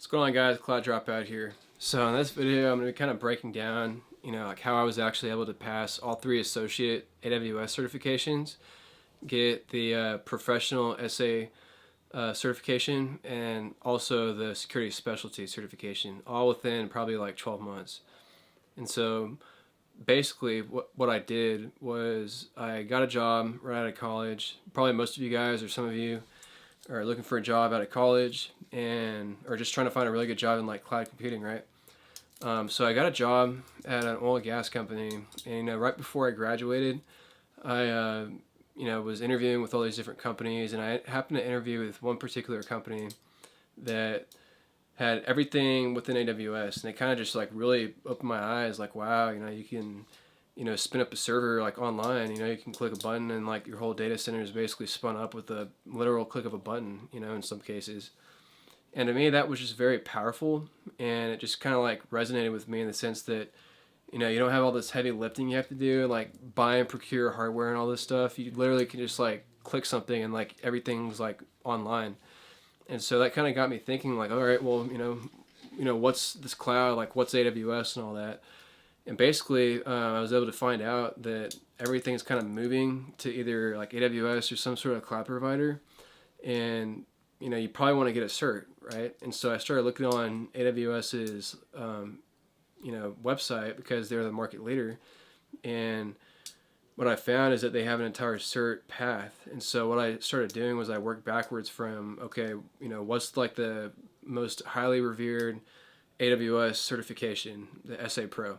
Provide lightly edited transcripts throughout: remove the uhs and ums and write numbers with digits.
What's going on, guys? CLOUD DROPOUT here. So in this video, I'm going to be kind of breaking down, like how I was actually able to pass all 3 associate AWS certifications, get the professional SA certification, and also the security specialty certification, all within probably like 12 months. And so basically what I did was I got a job right out of college. Probably most of you guys or some of you are looking for a job out of college or just trying to find a really good job in like cloud computing, right? So I got a job at an oil and gas company, and right before I graduated, I was interviewing with all these different companies, and I happened to interview with one particular company that had everything within AWS, and it kind of just like really opened my eyes. Like, wow, you can spin up a server like online. You can click a button and like your whole data center is basically spun up with a literal click of a button, in some cases. And to me, that was just very powerful, and it just kind of like resonated with me in the sense that, you don't have all this heavy lifting you have to do, like buy and procure hardware and all this stuff. You literally can just like click something and like everything's like online. And so that kind of got me thinking like, all right, well, what's this cloud, like what's AWS and all that. And basically, I was able to find out that everything's kind of moving to either like AWS or some sort of cloud provider. And, you probably want to get a cert, right? And so I started looking on AWS's, website because they're the market leader. And what I found is that they have an entire cert path. And so what I started doing was I worked backwards from, okay, what's like the most highly revered AWS certification, the SA Pro.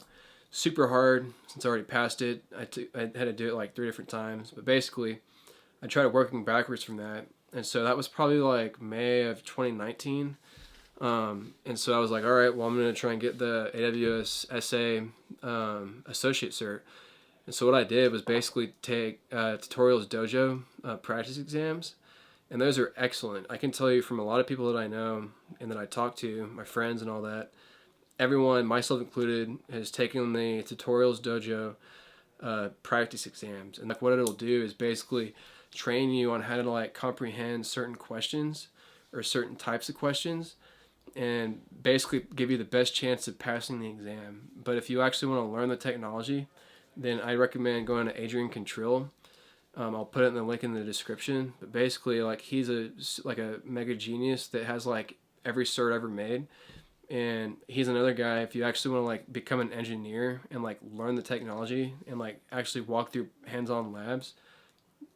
Super hard since I already passed it. I had to do it like 3 different times, but basically I tried working backwards from that. And so that was probably like May of 2019. And so I was like, all right, well, I'm going to try and get the AWS SA associate cert. And so what I did was basically take Tutorials Dojo Practice Exams. And those are excellent. I can tell you from a lot of people that I know and that I talk to, my friends and all that, everyone, myself included, has taken the Tutorials Dojo practice exams. And like what it'll do is basically train you on how to like comprehend certain questions or certain types of questions, and basically give you the best chance of passing the exam. But if you actually want to learn the technology, then I recommend going to Adrian Cantrill. I'll put it in the link in the description. But basically, like he's a mega genius that has like every cert ever made. And he's another guy, if you actually want to like become an engineer and like learn the technology and like actually walk through hands-on labs,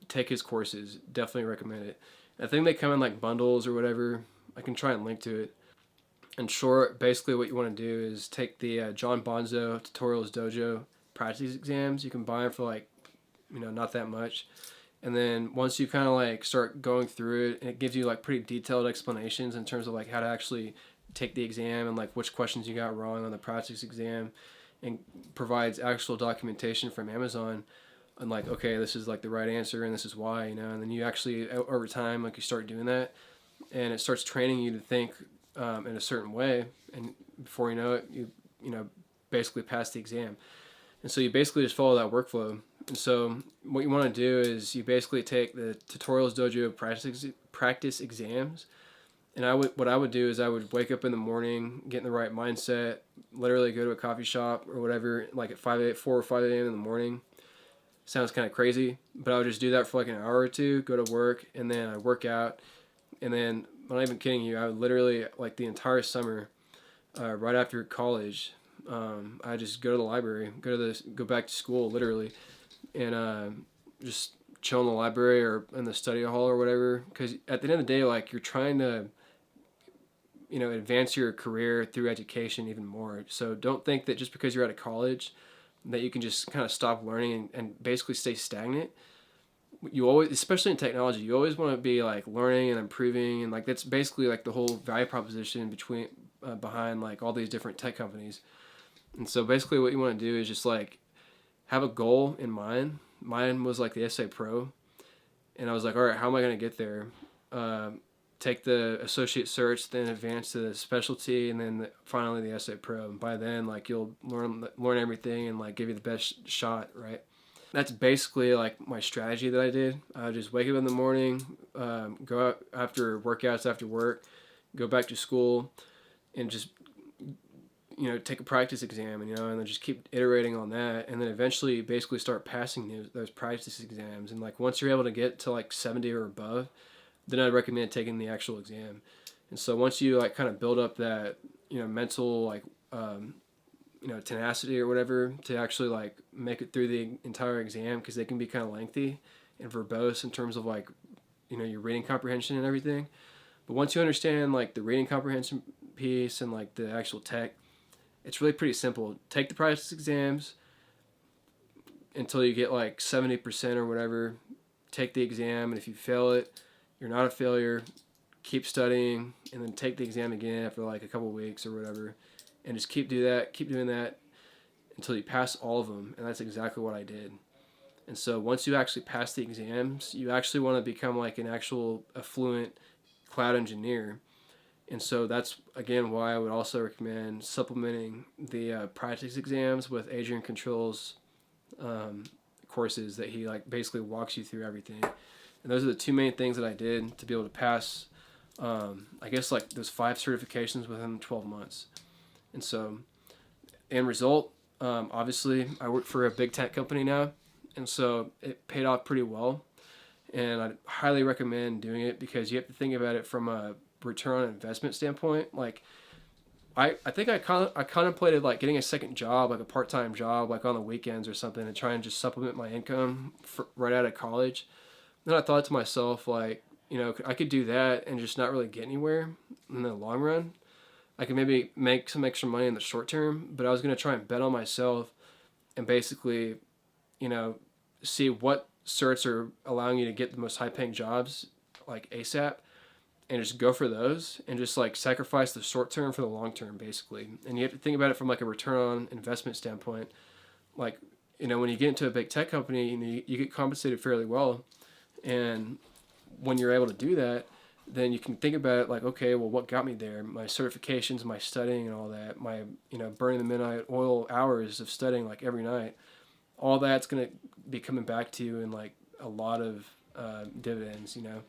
take his courses. Definitely recommend it. I think they come in like bundles or whatever. I can try and link to it. In short, basically what you want to do is take the John Bonzo Tutorials Dojo practice exams. You can buy them for like, not that much. And then once you kind of like start going through it, and it gives you like pretty detailed explanations in terms of like how to actually take the exam and like which questions you got wrong on the practice exam, and provides actual documentation from Amazon and like, okay, this is like the right answer and this is why, and then you actually over time like you start doing that, and it starts training you to think in a certain way, and before you know it, you basically pass the exam. And so you basically just follow that workflow. And so what you want to do is you basically take the Tutorials Dojo practice exams. And what I would do is I would wake up in the morning, get in the right mindset, literally go to a coffee shop or whatever, like at 4 or 5 a.m. in the morning. Sounds kind of crazy, but I would just do that for like an hour or two, go to work, and then I work out. And then, I'm not even kidding you, I would literally, like the entire summer, right after college, I just go to the library, go back to school, literally, and just chill in the library or in the study hall or whatever. Because at the end of the day, like you're trying to, advance your career through education even more. So don't think that just because you're out of college that you can just kind of stop learning and basically stay stagnant. You always, especially in technology, you always want to be like learning and improving, and like that's basically like the whole value proposition behind like all these different tech companies. And so basically what you want to do is just like have a goal in mind. Mine was like the SA Pro, and I was like, all right, how am I going to get there? Take the associate search, then advance to the specialty, and then finally the SA Pro. And by then, like you'll learn everything and like give you the best shot, right? That's basically like my strategy that I did. I would just wake up in the morning, go out after workouts after work, go back to school, and just, you know, take a practice exam, and, you know, and then just keep iterating on that, and then eventually basically start passing those practice exams. And like once you're able to get to like 70 or above, then I'd recommend taking the actual exam. And so once you like kind of build up that, you know, mental like you know, tenacity or whatever to actually like make it through the entire exam, because they can be kind of lengthy and verbose in terms of like, you know, your reading comprehension and everything. But once you understand like the reading comprehension piece and like the actual tech, it's really pretty simple. Take the practice exams until you get like 70% or whatever. Take the exam, and if you fail it, you're not a failure. Keep studying, and then take the exam again after like a couple of weeks or whatever, and just keep doing that until you pass all of them. And that's exactly what I did. And so once you actually pass the exams, you actually want to become like a fluent cloud engineer. And so that's, again, why I would also recommend supplementing the practice exams with Adrian Cantrill's courses that he like basically walks you through everything. And those are the two main things that I did to be able to pass, I guess, like those 5 certifications within 12 months. And so, end result, obviously, I work for a big tech company now, and so it paid off pretty well. And I highly recommend doing it, because you have to think about it from a return on investment standpoint. Like, I think I contemplated like getting a second job, like a part-time job, like on the weekends or something, and try and just supplement my income right out of college. Then I thought to myself, like, you know, I could do that and just not really get anywhere in the long run. I could maybe make some extra money in the short term, but I was going to try and bet on myself and basically, you know, see what certs are allowing you to get the most high-paying jobs, like ASAP, and just go for those and just like sacrifice the short term for the long term, basically. And you have to think about it from like a return on investment standpoint. Like, you know, when you get into a big tech company, you get compensated fairly well. And when you're able to do that, then you can think about it like, okay, well, what got me there? My certifications, my studying and all that, my, you know, burning the midnight oil hours of studying like every night, all that's going to be coming back to you in like a lot of dividends, you know?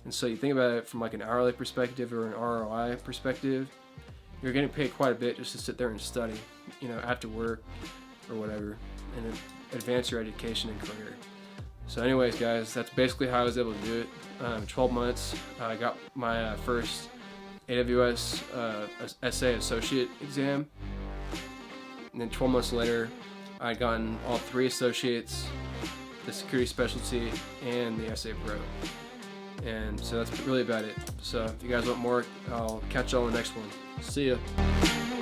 And so you think about it from like an hourly perspective or an ROI perspective, you're getting paid quite a bit just to sit there and study, you know, after work or whatever, and advance your education and career. So anyways, guys, that's basically how I was able to do it. 12 months, I got my first AWS SA associate exam. And then 12 months later, I'd gotten all 3 associates, the security specialty, and the SA Pro. And so that's really about it. So if you guys want more, I'll catch you on the next one. See ya.